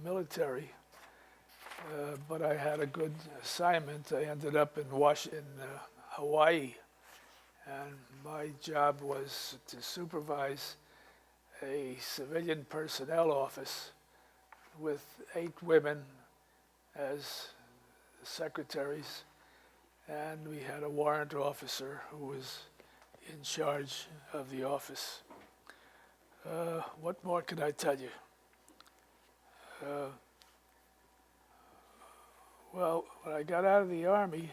military, but I had a good assignment. I ended up in Hawaii, and my job was to supervise a civilian personnel office with 8 women as secretaries, and we had a warrant officer who was in charge of the office. What more can I tell you? Well, when I got out of the Army,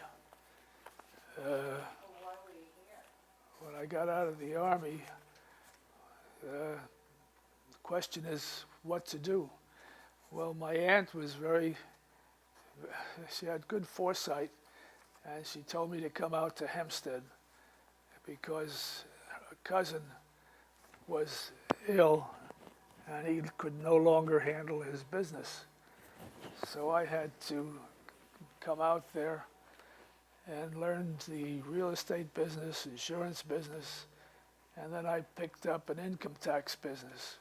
the question is what to do. Well, my aunt was she had good foresight, and she told me to come out to Hempstead because her cousin was ill and he could no longer handle his business. So I had to come out there and learn the real estate business, insurance business, and then I picked up an income tax business.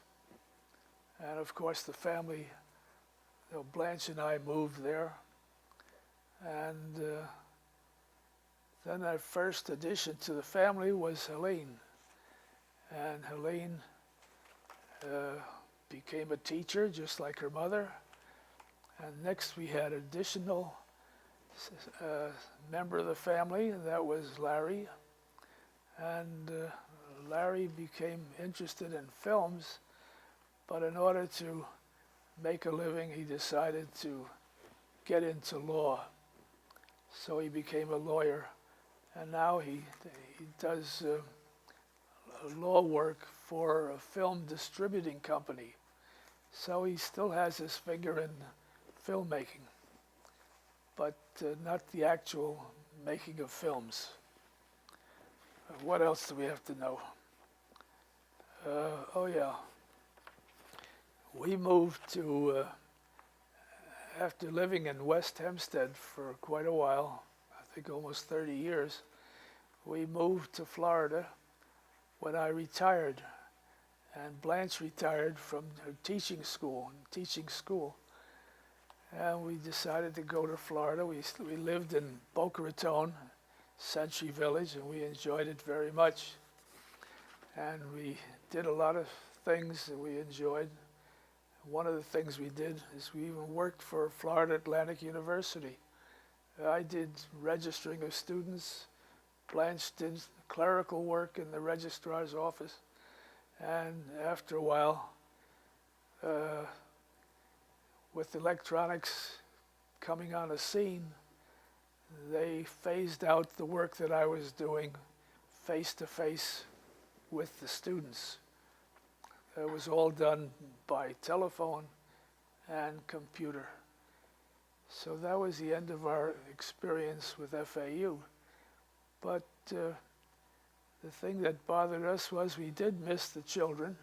And of course the family, Blanche and I moved there, and then our first addition to the family was Helene. And Helene became a teacher just like her mother. And next we had an additional member of the family, and that was Larry. And Larry became interested in films, but in order to make a living, he decided to get into law. So he became a lawyer, and now he does law work for a film distributing company. So he still has his finger in filmmaking, but not the actual making of films. What else do we have to know? Oh yeah, we moved to, after living in West Hempstead for quite a while, I think almost 30 years, we moved to Florida when I retired, and Blanche retired from her teaching school, and we decided to go to Florida. We lived in Boca Raton, Century Village, and we enjoyed it very much. And we did a lot of things that we enjoyed. One of the things we did is we even worked for Florida Atlantic University. I did registering of students. Blanche did clerical work in the registrar's office. And after a while, with electronics coming on the scene, they phased out the work that I was doing face-to-face with the students. It was all done by telephone and computer. So that was the end of our experience with FAU. But the thing that bothered us was we did miss the children,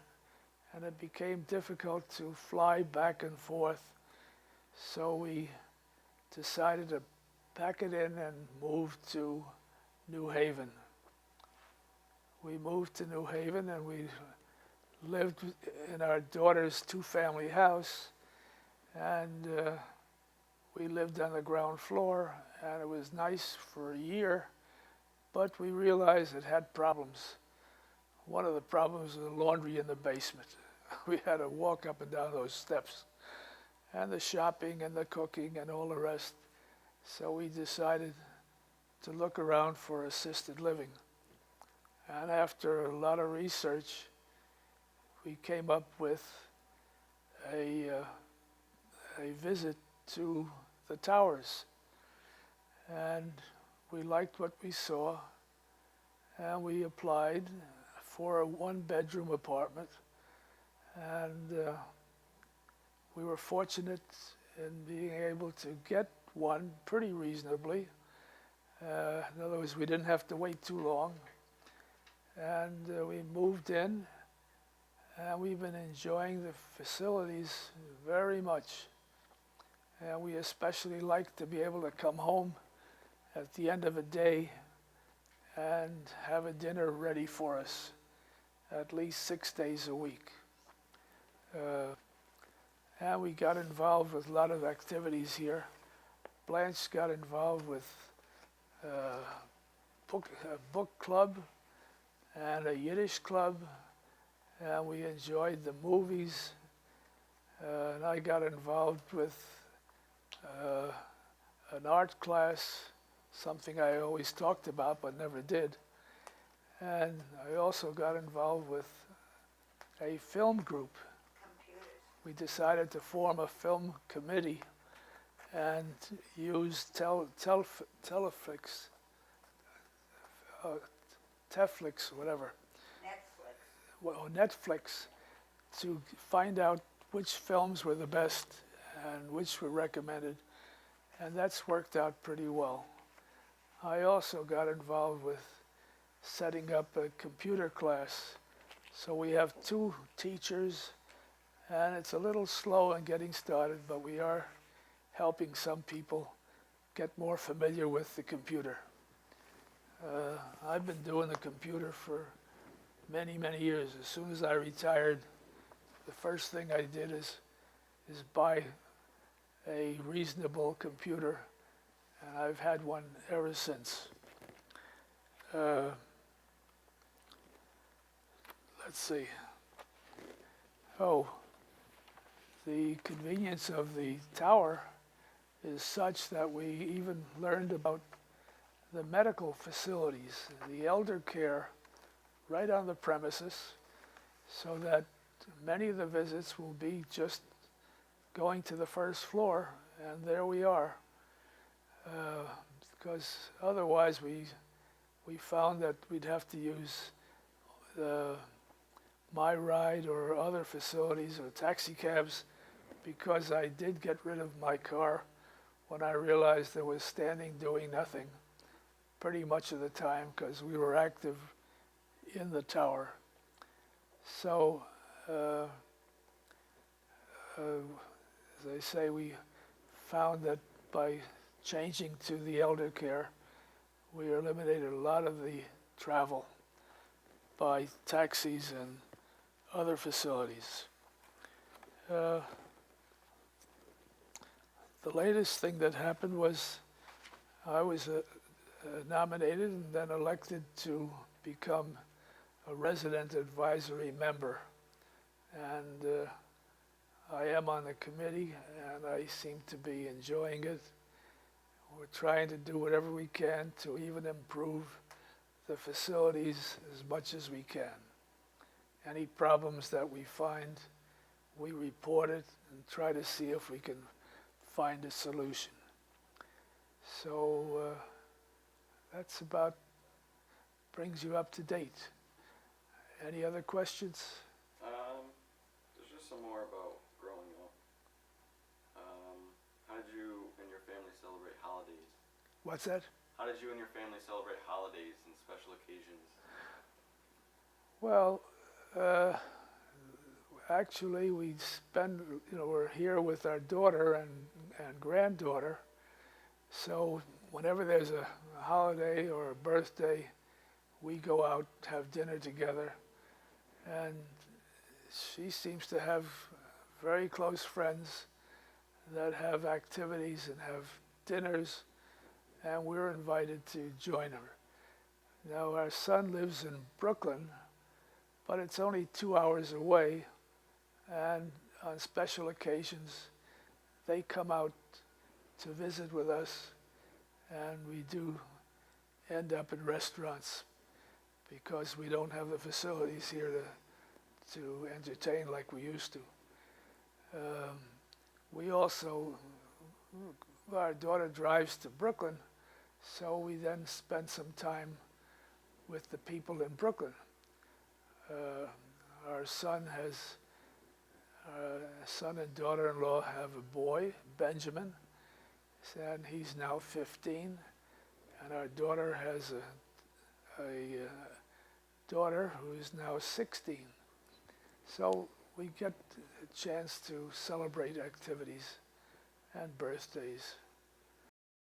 and it became difficult to fly back and forth. So we decided to pack it in and move to New Haven. We moved to New Haven, and we lived in our daughter's 2-family house, and we lived on the ground floor, and it was nice for a year, but we realized it had problems. One of the problems was the laundry in the basement. We had to walk up and down those steps, and the shopping and the cooking and all the rest. So we decided to look around for assisted living. And after a lot of research, we came up with a visit to the towers. And we liked what we saw, and we applied for a 1-bedroom apartment. And we were fortunate in being able to get one pretty reasonably. In other words, we didn't have to wait too long. And we moved in, and we've been enjoying the facilities very much. And we especially like to be able to come home at the end of a day and have a dinner ready for us at least 6 days a week. And we got involved with a lot of activities here. Blanche got involved with a book club and a Yiddish club, and we enjoyed the movies. And I got involved with an art class, something I always talked about but never did. And I also got involved with a film group. We decided to form a film committee and use Teleflix, whatever. Netflix, to find out which films were the best and which were recommended, and that's worked out pretty well. I also got involved with setting up a computer class. So we have 2 teachers, and it's a little slow in getting started, but we are helping some people get more familiar with the computer. I've been doing the computer for many, many years. As soon as I retired, the first thing I did is buy a reasonable computer, and I've had one ever since. Let's see. Oh, the convenience of the tower is such that we even learned about the medical facilities, the elder care right on the premises, so that many of the visits will be just going to the first floor, and there we are. Because otherwise we found that we'd have to use My Ride or other facilities or taxi cabs, because I did get rid of my car when I realized I was standing doing nothing pretty much of the time, because we were active in the tower. So, as I say, we found that by changing to the elder care, we eliminated a lot of the travel by taxis and other facilities. The latest thing that happened was I was nominated and then elected to become a resident advisory member. And I am on the committee, and I seem to be enjoying it. We're trying to do whatever we can to even improve the facilities as much as we can. Any problems that we find, we report it and try to see if we can find a solution. So that's about brings you up to date. Any other questions? There's just some more about growing up. How did you and your family celebrate holidays? What's that? How did you and your family celebrate holidays and special occasions? Well, actually we spend, we're here with our daughter and granddaughter. So whenever there's a holiday or a birthday, we go out, have dinner together. And she seems to have very close friends that have activities and have dinners, and we're invited to join her. Now, our son lives in Brooklyn, but it's only 2 hours away, and on special occasions, they come out to visit with us, and we do end up in restaurants because we don't have the facilities here to entertain like we used to. We also, our daughter drives to Brooklyn, so we then spend some time with the people in Brooklyn. Our son and daughter-in-law have a boy, Benjamin, and he's now 15, and our daughter has a daughter who is now 16. So we get a chance to celebrate activities and birthdays.